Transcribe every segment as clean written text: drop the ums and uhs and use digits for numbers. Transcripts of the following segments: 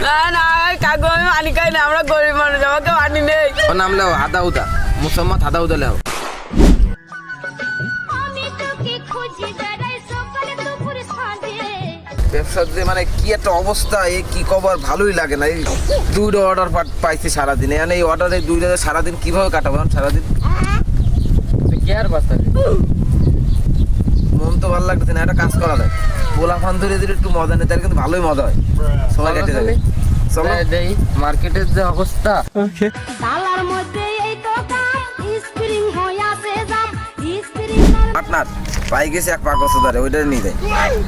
না না কাকু আমি পানি খাই না, আমরা গরিব মানুষ, আমাকে পানি নেই। ওর নাম লেও হাদাউদা, মুসাম্মদ হাদাউদা লেও। ব্যবসার যে মানে কি একটা অবস্থা, এই কি খবর, ভালোই লাগে না। এই দুইটা অর্ডার পাইছি সারাদিনে, মানে এই অর্ডারে দুইটা সারাদিন কিভাবে কাটাবো সারাদিন, কি আর বাস্তা মন তো ভালো লাগতেছে না। একটা কাজ করা যায়, পোলা ফান ধরে দিলে একটু মজা নেই, তার কিন্তু ভালোই মজা হয়, সময় কেটে যাবে। চলো দেই মার্কেটের যে অবস্থা। তালার মধ্যে এই তো কাম স্প্রিং হইয়াছে জাম স্প্রিং পার্টনার পাই গেছে এক পাক বছর ধরে, ওইটা নিয়ে যায়,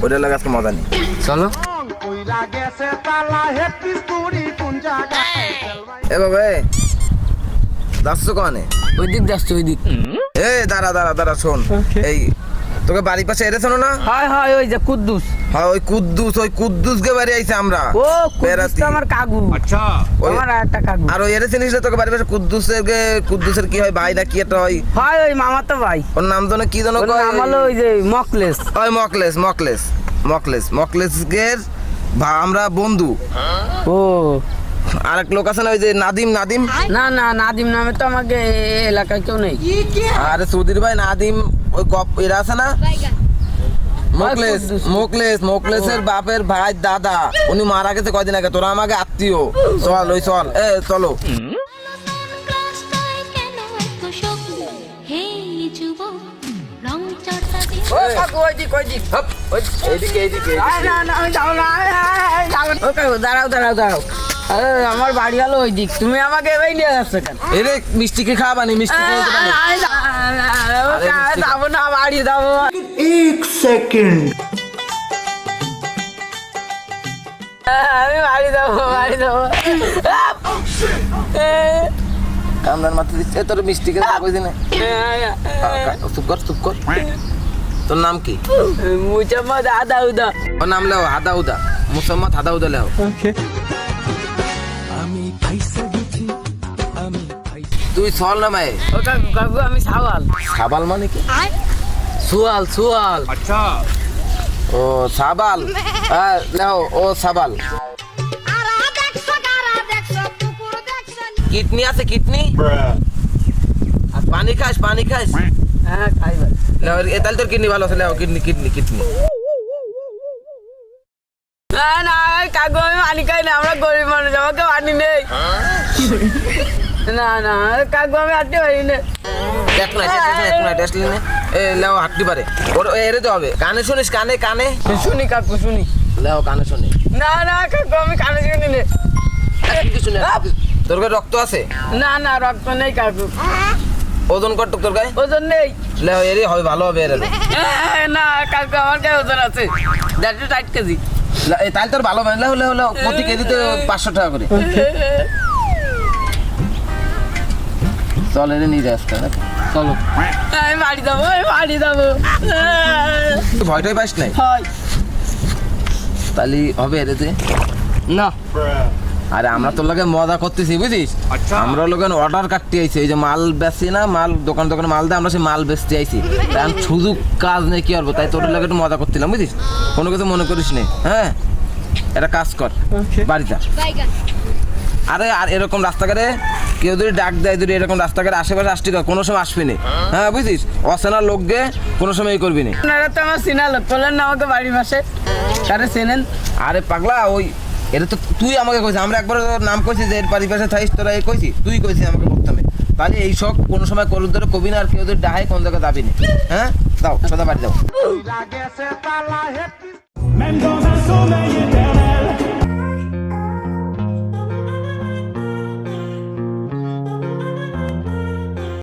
ওইটার লাগে আজকে মজা নেই। চলো এ বাবা যাচ্ছ কনে? ওই দিক যাচ্ছে, ওই দিক। এ দাঁড়া দাঁড়া দাঁড়া, শোন, এই তোকে বাড়ির পাশে এরে শোনো না? হয় হয় ওই যে কুদ্দুস। হ্যাঁ ওই কুদ্দুস কে বাড়ি আইছে আমরা। ও কুদ্দুস তো আমার কাকু। আচ্ছা আমার একটা কাকু। আর ওই এরে চিনিস না তোকে বাড়ির পাশে কুদ্দুসের কি হয়, ভাই না কি একটা হয়? হয় ওই মামা তো ভাই। ওর নাম তো না কি জানো? ওর নাম হলো ওই যে মকলেস। ওই মকলেসের আমরা বন্ধু। ও আরেক লোক আছে না ওই যে নাদিম। না না নাদিম নামে তো আমাকে এলাকায় কেউ নেই। আরে সুধীর ভাই নাদিম, ওই এরা আছে না মোকলেসের বাপের ভাই দাদা, উনি মারা গেছে কয়দিন আগে, তোরা আমাকে আত্মীয়। চল ওই চল, চলো। হে যুবক রং চর্চা দিয়ে ও কাকু ওই দিক এইদিকে না না আমি যাবো না। ও কাকু দাঁড়াও। আরে আমার বাড়ি হলো ওই দিক, তুমি আমাকে এবার নিয়ে যাচ্ছ কেন? এরে মিষ্টি কি খাবানি? মিষ্টি খেয়ে যেতে পারি। যাবো না, বাড়ি যাবো। আমি বাড়ি যাবো। কামরার মাথা দিচ্ছে, তোর মিষ্টি খেয়ে কই দিনে। চুপ কর। তোর নাম কি? মুসাম্মদ হাদাউদা। ওর নাম লেও হাদাউদা, মুসাম্মদ হাদাউদা লেও। তুই চল না মায়ে। ও কাকু আমি সাওয়াল। সাবাল মানে কি? সুয়াল। ও সাবাল, লেও ও সাবাল। আরা দেখছো পুকুর দেখছো কিডনি আছে, কিডনি। আর পানি খাস? হ্যাঁ খাই ভাই। লেও তাহলে তোর কিডনি ভালো আছে, লেও কিডনি। না না কাকু আমি পানি খাই না, আমরা গরিব মানুষ, আমাকে পানি নেই। না না কাকু আমি হাঁটতে পারি না। টেস্ট নে। লেও হাঁটতে পারে, ওর এরে তো হবে। কানে শুনিস? কানে শুনি কাকু শুনি। লেও কানে শুনি। না না কাকু আমি কানে শুনি না। তোর গায়ে রক্ত আছে? না না রক্ত নেই কাকু। ওজন কত তোর গায়ে? ওজন নেই। লেও এরই হবে, ভালো হবে এর। না কাকু আমার গায়ে ওজন আছে 1.5 কেজি। তাহলে তোর ভালো হবে। লেও প্রতি কেজিতে 500 টাকা করে। চল এনে নিয়ে যাস। চলো আমি বাড়ি যাবো। তুই ভয়টাই পাস নাই? হয় তাহলে হবে এরেতে না। আরে আমরা তোর লাগে মজা করতেছি বুঝিস, আমরা লোক অর্ডার কাটতে আইছি, এই যে মাল বেচছি না, মাল দোকানে মাল দেয়, আমরা সেই মাল বেচতে আইছি। তাই আমি সুযোগ কাজ নেই কি করবো, তাই তোর লাগে একটু মজা করছিলাম বুঝিস, কোনো কিছু মনে করিস নে। হ্যাঁ এটা কাজ কর বাড়িটা। আরে আর এরকম রাস্তাঘাটে কেউ যদি ডাক দেয়, যদি এরকম রাস্তাঘাটে আশেপাশে আসতে কোনো সময় আসবি না। হ্যাঁ বুঝিস, অচেনা লোককে কোনো সময় করবি না। আপনারা তো আমার চিনা লোক, বললেন না আমাকে বাড়ির পাশে, তারা চেনেন। আরে পাগলা, ওই এটা তো তুই আমাকে কইছিস, আমরা একবার নাম কইছি যে এর পারিপাশে থাইস, তোরা এই কইছি, তুই কইছিস আমাকে প্রথমে। তাহলে এই সব কোনো সময় করুক ধরে কবি না, আর কেউ যদি ডাহে কোন জায়গায় যাবি না। হ্যাঁ দাও সোজা বাড়ি যাও।